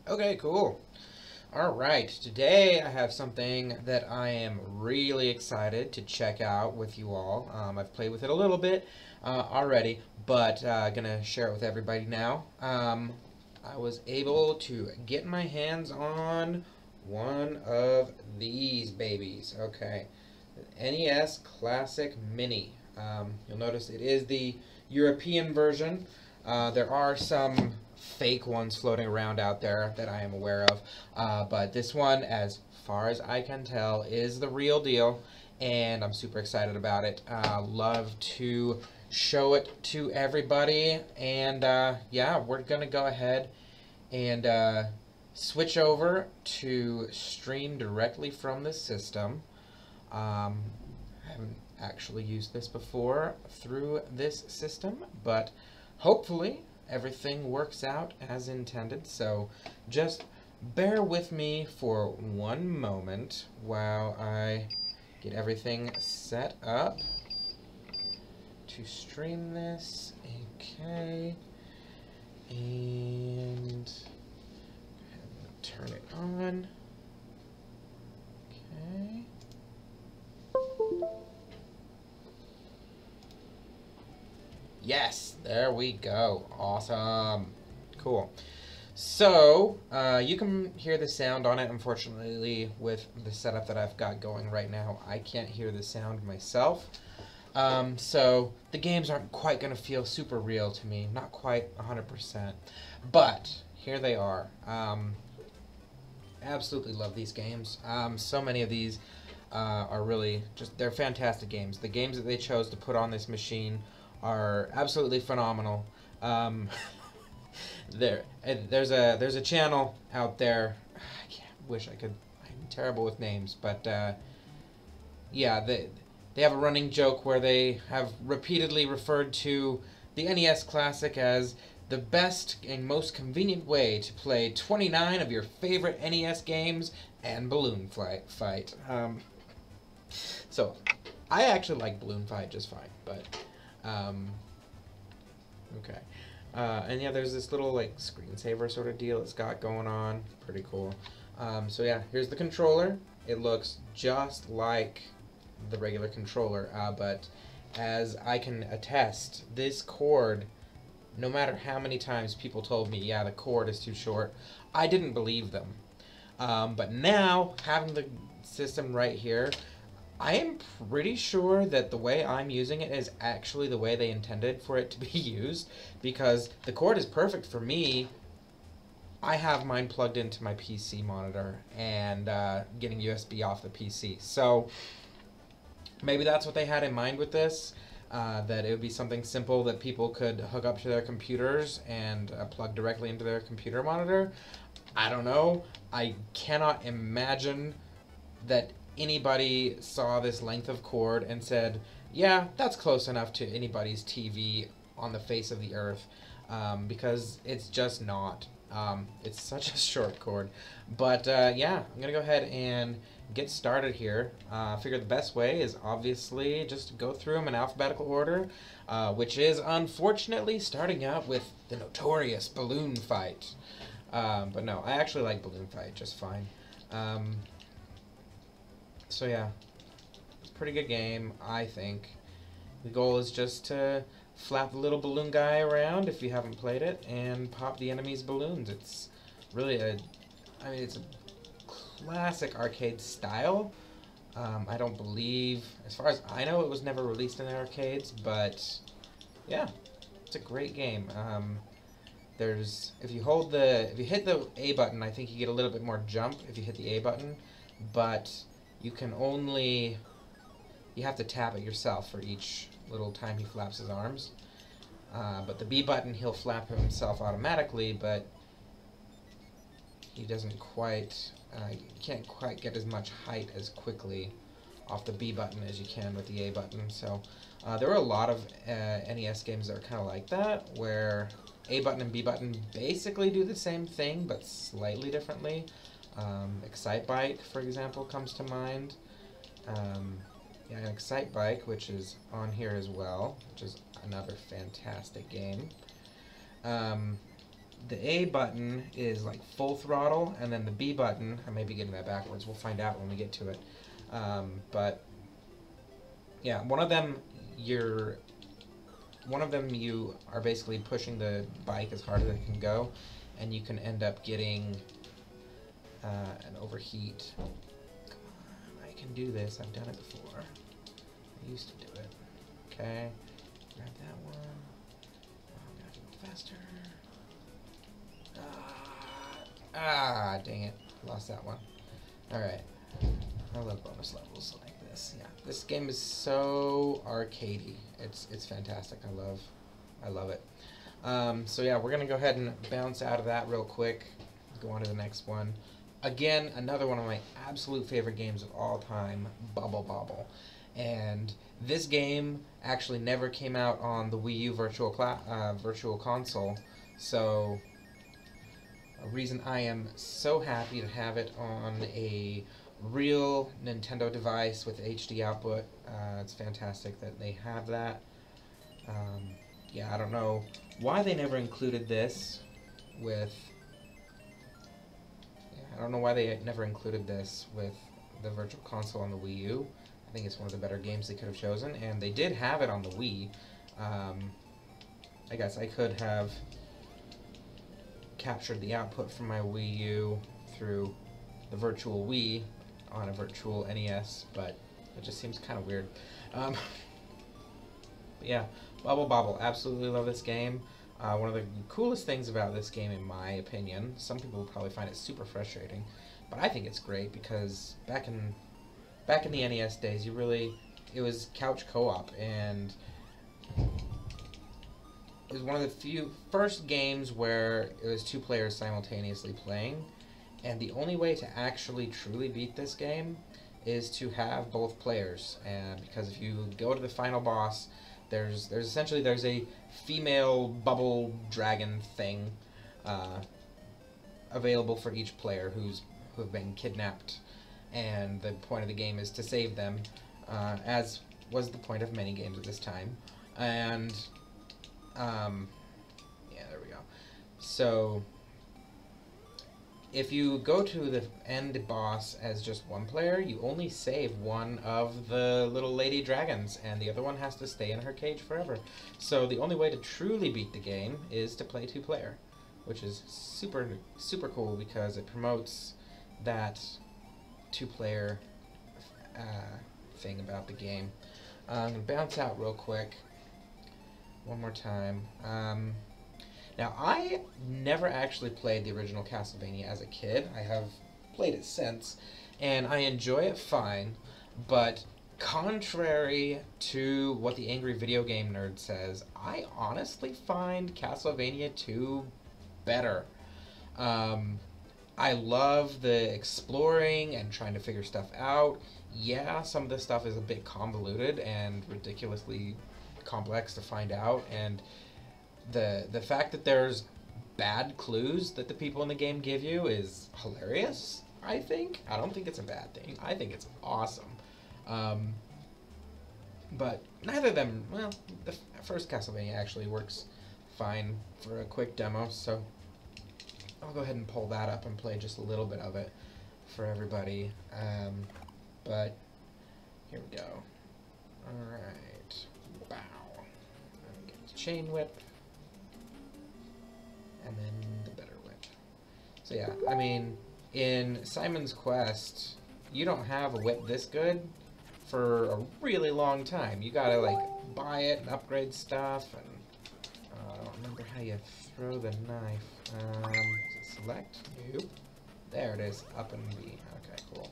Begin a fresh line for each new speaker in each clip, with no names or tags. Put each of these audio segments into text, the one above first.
Okay, cool. All right, today I have something that I am really excited to check out with you all. I've played with it a little bit already, but gonna share it with everybody now. I was able to get my hands on one of these babies. Okay, NES Classic Mini. You'll notice it is the European version. There are some fake ones floating around out there that I am aware of, but this one, as far as I can tell, is the real deal, and I'm super excited about it. Love to show it to everybody, and yeah, we're gonna go ahead and switch over to stream directly from the system. I haven't actually used this before through this system, but hopefully everything works out as intended. So just bear with me for one moment while I get everything set up to stream this. Okay. And turn it on. Okay. Yes, there we go. Awesome. Cool. So, you can hear the sound on it. Unfortunately, with the setup that I've got going right now, I can't hear the sound myself. So, the games aren't quite going to feel super real to me. Not quite 100%. But, here they are. Absolutely love these games. So many of these are really just, they're fantastic games. The games that they chose to put on this machine are absolutely phenomenal. There's a channel out there. I wish I could. I'm terrible with names, but yeah, they have a running joke where they have repeatedly referred to the NES Classic as the best and most convenient way to play 29 of your favorite NES games and Balloon Fight. So I actually like Balloon Fight just fine, but. Okay. And yeah, there's this little like screensaver sort of deal it's got going on. Pretty cool. So yeah, here's the controller. It looks just like the regular controller, but as I can attest, this cord, no matter how many times people told me, yeah, the cord is too short, I didn't believe them. But now, having the system right here, I am pretty sure that the way I'm using it is actually the way they intended for it to be used, because the cord is perfect for me. I have mine plugged into my PC monitor and getting USB off the PC. So maybe that's what they had in mind with this, that it would be something simple that people could hook up to their computers and plug directly into their computer monitor. I don't know. I cannot imagine that anybody saw this length of cord and said, yeah, that's close enough to anybody's TV on the face of the earth, because it's just not. It's such a short cord. But yeah, I'm going to go ahead and get started here. I figure the best way is obviously just to go through them in alphabetical order, which is unfortunately starting out with the notorious Balloon Fight. But no, I actually like Balloon Fight just fine. So yeah, it's a pretty good game, I think. The goal is just to flap the little balloon guy around if you haven't played it, and pop the enemy's balloons. It's really it's a classic arcade style. I don't believe, as far as I know, it was never released in the arcades, but yeah, it's a great game. If you hit the A button, I think you get a little bit more jump if you hit the A button, but you have to tap it yourself for each little time he flaps his arms. But the B button, he'll flap himself automatically, but he doesn't quite, you can't quite get as much height as quickly off the B button as you can with the A button. So there were a lot of NES games that are kind of like that, where A button and B button basically do the same thing, but slightly differently. Excitebike, for example, comes to mind. Yeah, Excitebike, which is on here as well, which is another fantastic game. the A button is like full throttle, and then the B button, I may be getting that backwards, we'll find out when we get to it. But yeah, one of them you are basically pushing the bike as hard as it can go, and you can end up getting an overheat. Come on, I can do this. I've done it before. I used to do it. Okay, grab that one. Oh, I'm gonna have to go faster. Dang it. Lost that one. Alright. I love bonus levels like this. Yeah. This game is so arcadey. It's fantastic. I love it. So yeah, we're gonna go ahead and bounce out of that real quick. Go on to the next one. Again, another one of my absolute favorite games of all time, Bobble. And this game actually never came out on the Wii U Virtual Console, so a reason I am so happy to have it on a real Nintendo device with HD output. It's fantastic that they have that. Yeah, I don't know why they never included this with... I don't know why they never included this with the Virtual Console on the Wii U. I think it's one of the better games they could have chosen, and they did have it on the Wii. I guess I could have captured the output from my Wii U through the Virtual Wii on a Virtual NES, but it just seems kind of weird. But yeah, Bobble, absolutely love this game. One of the coolest things about this game, in my opinion, some people will probably find it super frustrating, but I think it's great because back in the NES days, it was couch co-op, and it was one of the first games where it was 2 players simultaneously playing, and the only way to actually truly beat this game is to have both players, and because if you go to the final boss, there's a female bubble dragon thing available for each player who have been kidnapped, and the point of the game is to save them, as was the point of many games at this time. And yeah, there we go. So if you go to the end boss as just one player, you only save one of the little lady dragons, and the other one has to stay in her cage forever. So the only way to truly beat the game is to play 2-player, which is super cool because it promotes that 2-player thing about the game. I'm going to bounce out real quick one more time. Now, I never actually played the original Castlevania as a kid. I have played it since, and I enjoy it fine, but contrary to what the angry video game nerd says, I honestly find Castlevania 2 better. I love the exploring and trying to figure stuff out. Yeah, some of this stuff is a bit convoluted and ridiculously complex to find out, and the fact that there's bad clues that the people in the game give you is hilarious, I think. I don't think it's a bad thing. I think it's awesome. But neither of them, well, the first Castlevania actually works fine for a quick demo, so I'll go ahead and pull that up and play just a little bit of it for everybody. But here we go. Alright. Wow. Get the chain whip. And then the better whip. So yeah, I mean, in Simon's Quest, you don't have a whip this good for a really long time. You gotta, like, buy it and upgrade stuff, and I don't remember how you throw the knife. Is it select? Nope. There it is, up and B. Okay, cool.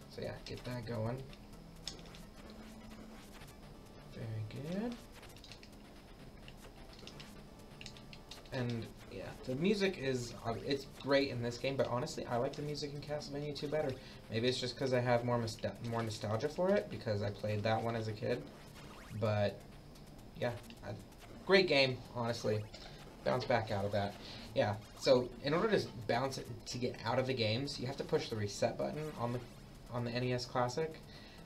So yeah, get that going. Very good. And yeah, the music is, it's great in this game, but honestly, I like the music in Castlevania 2 better. Maybe it's just because I have more nostalgia for it, because I played that one as a kid. But yeah, great game, honestly. Bounce back out of that. Yeah, so in order to bounce it, to get out of the games, you have to push the reset button on the NES Classic,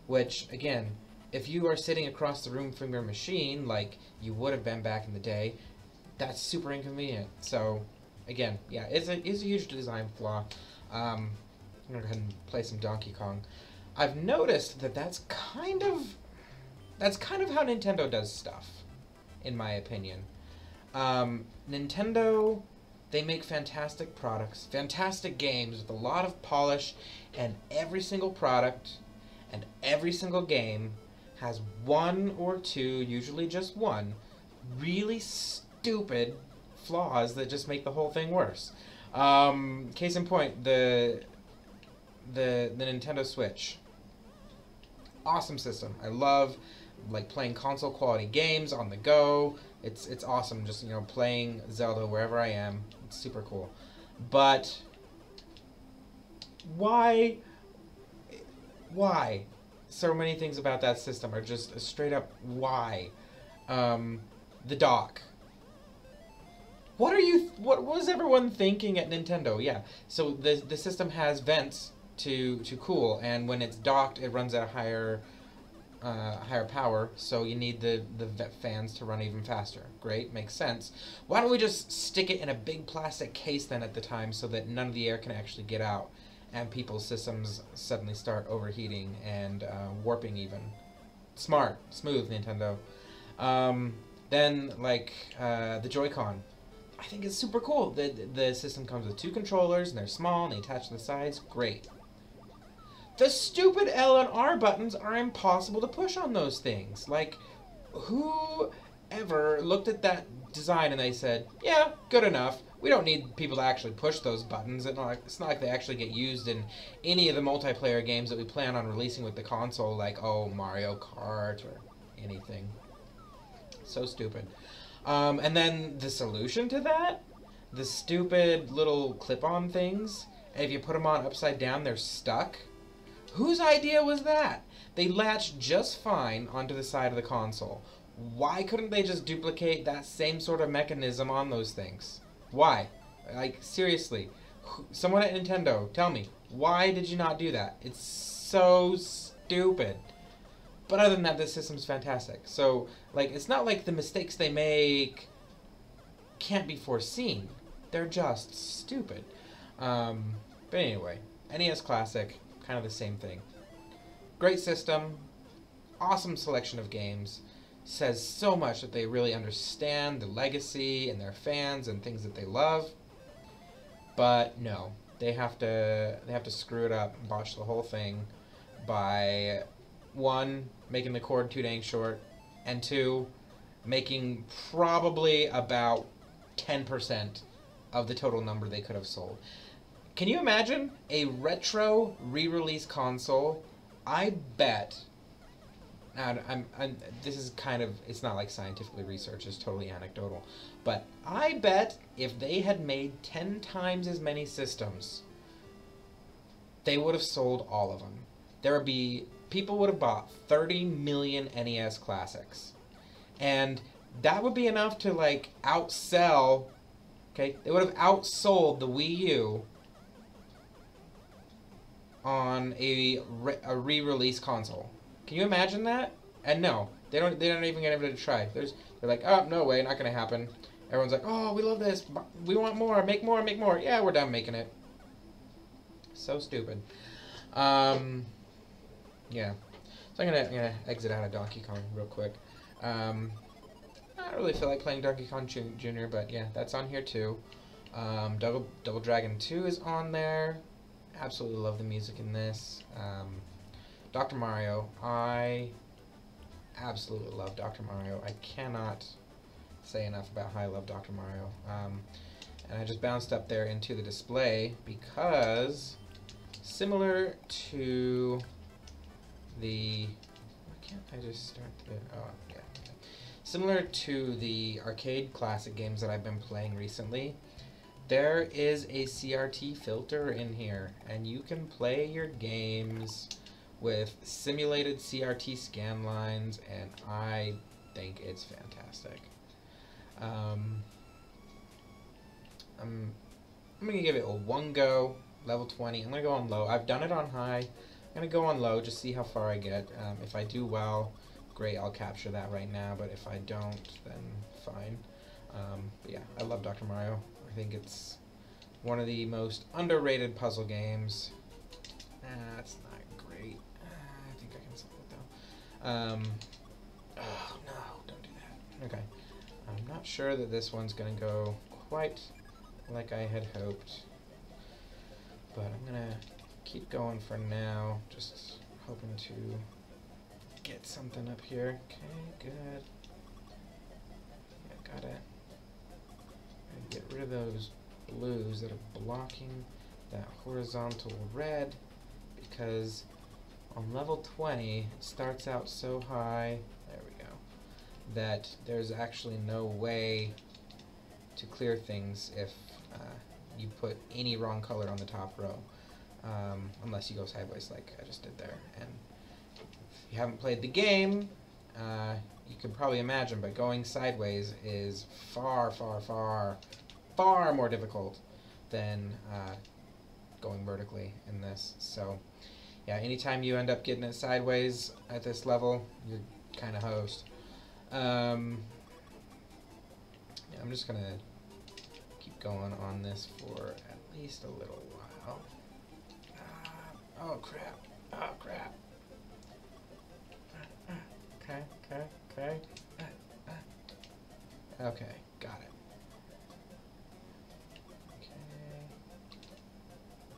which, again, if you are sitting across the room from your machine, like you would have been back in the day, that's super inconvenient. So, again, yeah, it's a huge design flaw. I'm gonna go ahead and play some Donkey Kong. I've noticed that that's kind of how Nintendo does stuff, in my opinion. Nintendo, they make fantastic products, fantastic games with a lot of polish, and every single product and every single game has one or two, usually just one, really stupid flaws that just make the whole thing worse. Case in point, the Nintendo Switch. Awesome system. I love like playing console quality games on the go. It's awesome, just, you know, playing Zelda wherever I am. It's super cool. But why so many things about that system are just a straight up why. The dock. What was everyone thinking at Nintendo? Yeah. So the system has vents to cool, and when it's docked it runs at a higher power, so you need the fans to run even faster. Great, makes sense. Why don't we just stick it in a big plastic case then at the time, so that none of the air can actually get out, and people's systems suddenly start overheating and warping even. Smart, smooth, Nintendo. Then, like, the Joy-Con. I think it's super cool. The system comes with 2 controllers, and they're small, and they attach to the sides. Great. The stupid L and R buttons are impossible to push on those things. Like, who ever looked at that design and they said, yeah, good enough. We don't need people to actually push those buttons. It's not like they actually get used in any of the multiplayer games that we plan on releasing with the console, like, oh, Mario Kart or anything. So stupid. And then the solution to that? The stupid little clip-on things. And if you put them on upside down, they're stuck. Whose idea was that? They latch just fine onto the side of the console. Why couldn't they just duplicate that same sort of mechanism on those things? Why? Like, seriously. Someone at Nintendo, tell me, why did you not do that? It's so stupid. But other than that, this system's fantastic. So, like, it's not like the mistakes they make can't be foreseen. They're just stupid. But anyway, NES Classic, kind of the same thing. Great system, awesome selection of games, says so much that they really understand the legacy and their fans and things that they love. But no, they have to screw it up and botch the whole thing by 1, making the cord too dang short, and 2, making probably about 10% of the total number they could have sold. Can you imagine a retro re-release console? I bet. Now, this is kind of, it's not like scientifically researched, it's totally anecdotal. But I bet if they had made 10 times as many systems, they would have sold all of them. People would have bought 30 million NES Classics. And that would be enough to, like, outsell, okay? They would have outsold the Wii U on a re-release console. Can you imagine that? And no, they don't even get it to try. They're like, oh, no way, not gonna happen. Everyone's like, oh, we love this, we want more, make more, make more. Yeah, we're done making it. So stupid. Yeah. So I'm gonna exit out of Donkey Kong real quick. I don't really feel like playing Donkey Kong Jr., but yeah, that's on here too. Double Dragon 2 is on there. Absolutely love the music in this. Dr. Mario, I absolutely love Dr. Mario. I cannot say enough about how I love Dr. Mario. And I just bounced up there into the display because, similar to the... Why can't I just start the... Oh, yeah. Similar to the arcade classic games that I've been playing recently, there is a CRT filter in here, and you can play your games with simulated CRT scan lines, and I think it's fantastic. I'm gonna give it a 1 go, level 20. I'm gonna go on low. I've done it on high. I'm gonna go on low, just see how far I get. If I do well, great, I'll capture that right now, but if I don't, then fine. But yeah, I love Dr. Mario. I think it's one of the most underrated puzzle games. That's not great. I think I can solve it though. Oh no, don't do that. Okay. I'm not sure that this one's gonna go quite like I had hoped. But I'm gonna keep going for now. Just hoping to get something up here. Okay, good. Yeah, gotta get rid of those blues that are blocking that horizontal red, because on level 20 it starts out so high, there we go, that there's actually no way to clear things if you put any wrong color on the top row, unless you go sideways like I just did there. And if you haven't played the game, you can probably imagine, but going sideways is far, far, far, far more difficult than going vertically in this. So yeah, anytime you end up getting it sideways at this level, you're kind of hosed. Yeah, I'm just gonna keep going on this for at least a little while. Oh crap! Oh crap! Okay, okay, okay. Okay, got it. Okay.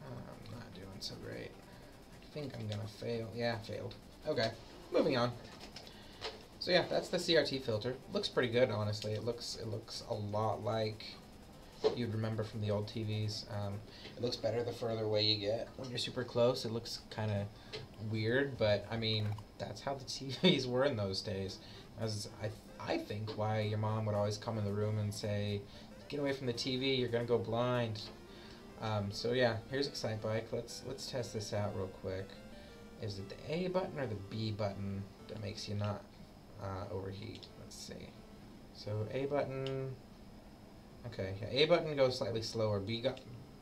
I'm not doing so great. I think I'm gonna fail. Yeah, failed. Okay, moving on. So yeah, that's the CRT filter. Looks pretty good, honestly. It looks a lot like you'd remember from the old TVs. It looks better the further away you get. When you're super close, it looks kind of weird, but I mean, that's how the TVs were in those days. As I think why your mom would always come in the room and say, "Get away from the TV, you're gonna go blind." So yeah, here's Excitebike. Let's test this out real quick. Is it the A button or the B button that makes you not overheat? Let's see. So A button. Okay, yeah, A button goes slightly slower, B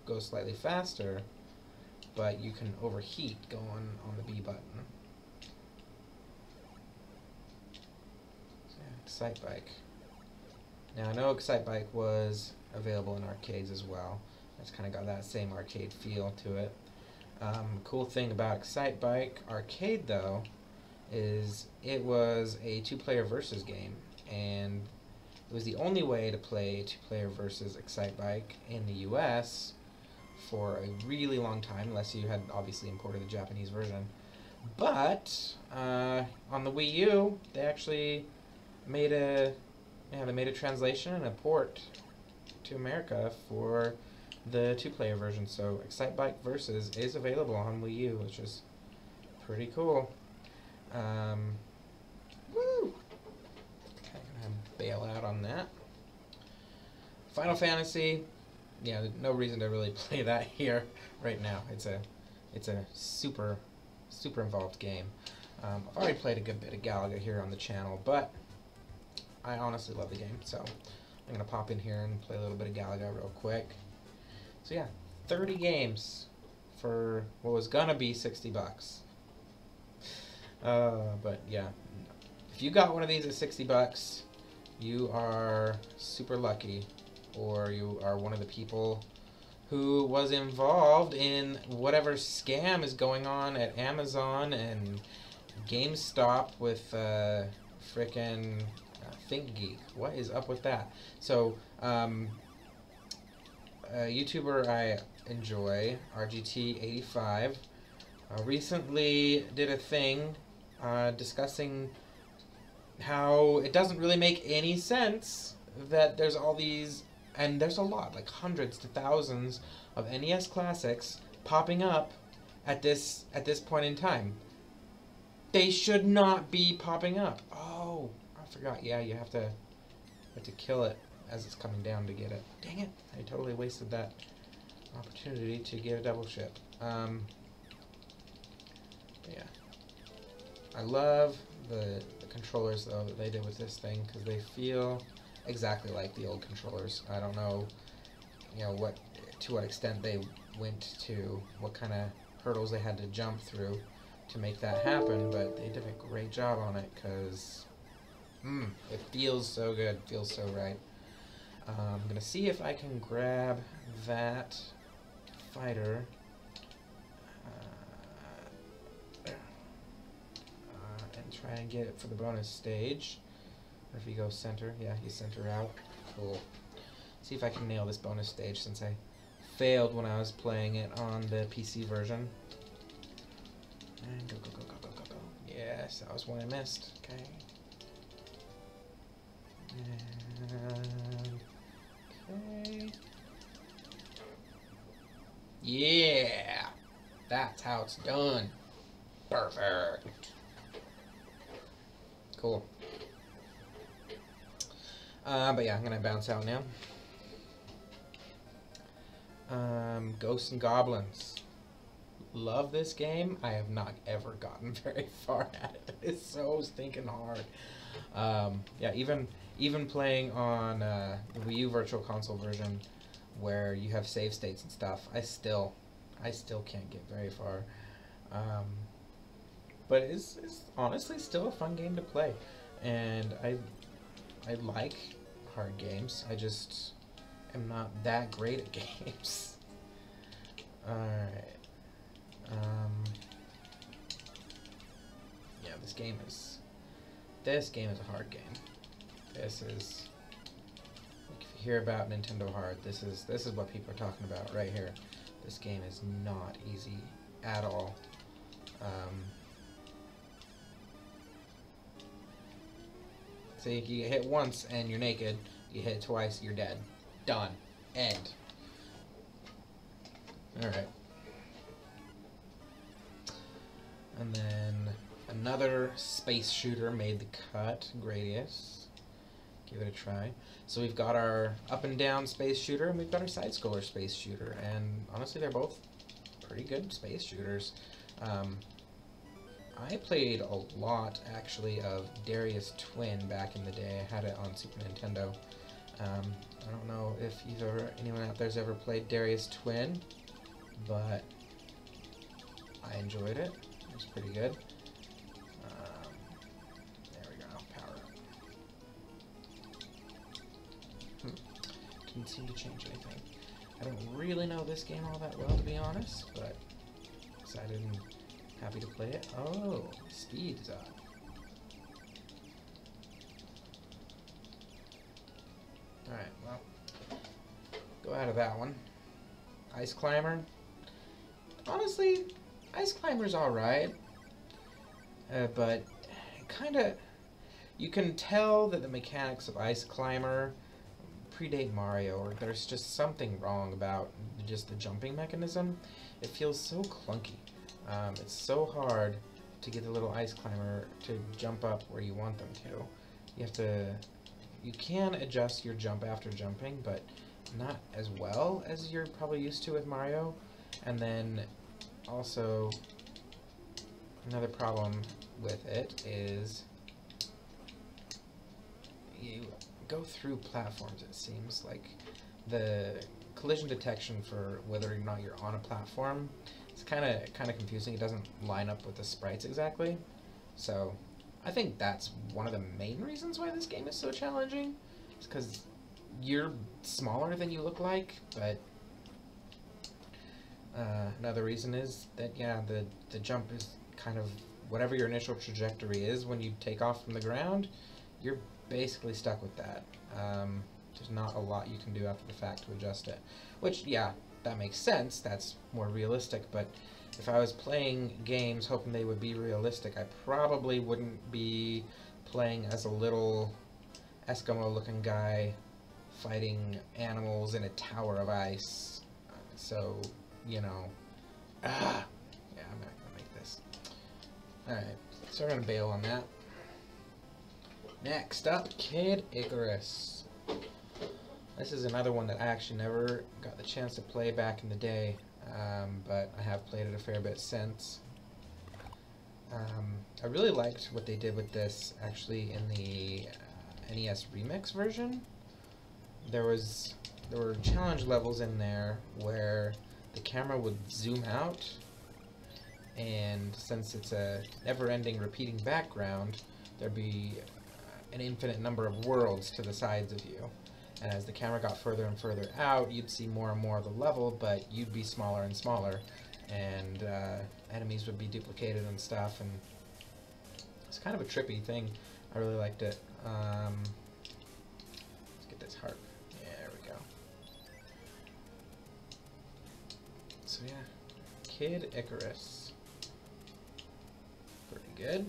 goes slightly faster, but you can overheat going on the B button. So yeah, Excitebike. Now I know Excitebike was available in arcades as well. It's kind of got that same arcade feel to it. Cool thing about Excitebike Arcade though is it was a two-player versus game, and it was the only way to play two-player versus Excitebike in the US for a really long time, unless you had obviously imported the Japanese version. But on the Wii U, they actually made a translation and a port to America for the two-player version. So Excitebike Versus is available on Wii U, which is pretty cool. Woo! Okay, I'm gonna bail out on that. Final Fantasy, yeah, no reason to really play that here right now. It's a super involved game. I've already played a good bit of Galaga here on the channel, but I honestly love the game, so I'm gonna pop in here and play a little bit of Galaga real quick. So yeah, 30 games for what was gonna be $60. But yeah, if you got one of these at $60, you are super lucky, or you are one of the people who was involved in whatever scam is going on at Amazon and GameStop with frickin' ThinkGeek. What is up with that? So, a YouTuber I enjoy, RGT85, recently did a thing discussing how it doesn't really make any sense that there's all these, and there's a lot, like hundreds to thousands of NES Classics popping up at this point in time. They should not be popping up. Oh, I forgot. Yeah, you have to kill it as it's coming down to get it. Dang it! I totally wasted that opportunity to get a double ship. Yeah, I love the controllers though that they did with this thing, because they feel exactly like the old controllers. I don't know, to what extent they went to, what kind of hurdles they had to jump through to make that happen, but they did a great job on it, because it feels so good, feels so right. I'm gonna see if I can grab that fighter. And try and get it for the bonus stage. Or if you go center, yeah, he's center out. Cool. See if I can nail this bonus stage since I failed when I was playing it on the PC version. And go, go, go, go, go, go, go. Yes, that was one I missed. Okay. Okay. Yeah! That's how it's done. Perfect. Cool. But yeah, I'm gonna bounce out now. Ghosts and Goblins. Love this game. I have not ever gotten very far at it. It's so stinking hard. Yeah, even playing on the Wii U Virtual Console version, where you have save states and stuff, I still can't get very far. But it's honestly still a fun game to play, and I like hard games. I just am not that great at games. Alright. Yeah, this game is a hard game. This is, like, if you hear about Nintendo Hard, this is what people are talking about right here. This game is not easy at all. See, you get hit once and you're naked. You hit twice, you're dead. Done. End. Alright. And then another space shooter made the cut, Gradius. Give it a try. So we've got our up and down space shooter, and we've got our side scroller space shooter, and honestly they're both pretty good space shooters. I played a lot actually of Darius Twin back in the day. I had it on Super Nintendo. I don't know if anyone out there's ever played Darius Twin, but I enjoyed it. It was pretty good. There we go. Power up. Didn't seem to change anything. I don't really know this game all that well, to be honest, but excited and happy to play it. Oh, speed is up. Alright, well, go out of that one. Ice Climber. Honestly, Ice Climber's alright, but kinda, you can tell that the mechanics of Ice Climber predate Mario, or there's just something wrong about just the jumping mechanism. It feels so clunky. It's so hard to get the little Ice Climber to jump up where you want them to. You can adjust your jump after jumping, but not as well as you're probably used to with Mario. And then also, another problem with it is you go through platforms, it seems. Like, the collision detection for whether or not you're on a platform, it's kind of confusing. It doesn't line up with the sprites exactly. So I think that's one of the main reasons why this game is so challenging. It's because you're smaller than you look like, but another reason is that, yeah, the jump is kind of whatever your initial trajectory is when you take off from the ground, you're basically stuck with that. There's not a lot you can do after the fact to adjust it. Which, yeah, that makes sense. That's more realistic, but if I was playing games hoping they would be realistic, I probably wouldn't be playing as a little Eskimo-looking guy fighting animals in a tower of ice. So, you know, yeah, I'm not gonna make this. Alright, so we're gonna bail on that. Next up, Kid Icarus. This is another one that I actually never got the chance to play back in the day, but I have played it a fair bit since. I really liked what they did with this, actually, in the NES Remix version. There were challenge levels in there where the camera would zoom out, and since it's a never-ending repeating background, there'd be an infinite number of worlds to the sides of you. And as the camera got further and further out, you'd see more and more of the level, but you'd be smaller and smaller, and enemies would be duplicated and stuff, and it's kind of a trippy thing. I really liked it. Let's get this heart. Yeah, there we go. So yeah, Kid Icarus. Pretty good.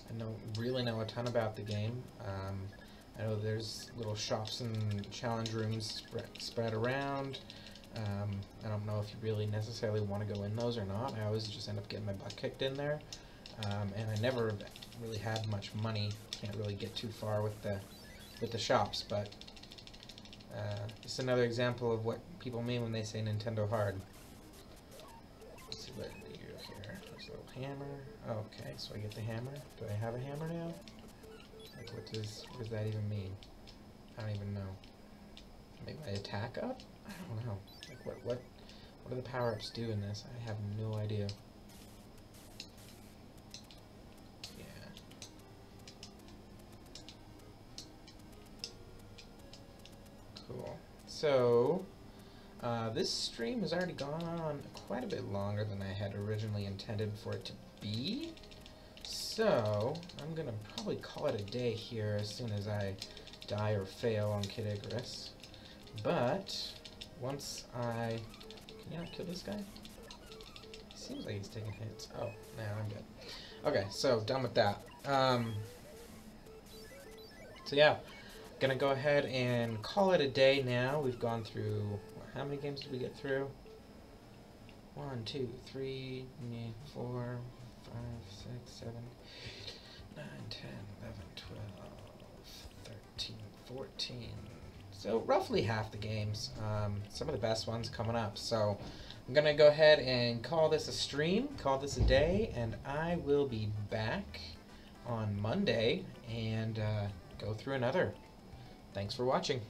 I don't really know a ton about the game. I know there's little shops and challenge rooms spread around. I don't know if you really necessarily want to go in those or not. I always just end up getting my butt kicked in there. And I never really had much money. Can't really get too far with the shops, but it's another example of what people mean when they say Nintendo hard. Let's see what I do here. There's a little hammer. Okay, so I get the hammer. Do I have a hammer now? Like, what does that even mean? I don't even know. Make my attack up? I don't know. Like, what do the power-ups do in this? I have no idea. Yeah. Cool. So, this stream has already gone on quite a bit longer than I had originally intended for it to be. So, I'm going to probably call it a day here as soon as I die or fail on Kid Icarus. But, once I... Can you not kill this guy? He seems like he's taking hits. Oh, nah, I'm good. Okay, so, done with that. So yeah, gonna go ahead and call it a day now. We've gone through... How many games did we get through? 1, 2, 3, 4... 5, 6, 7, 9, 10, 11, 12, 13, 14. So roughly half the games. Some of the best ones coming up. So I'm going to go ahead and call this a stream, call this a day, and I will be back on Monday and go through another. Thanks for watching.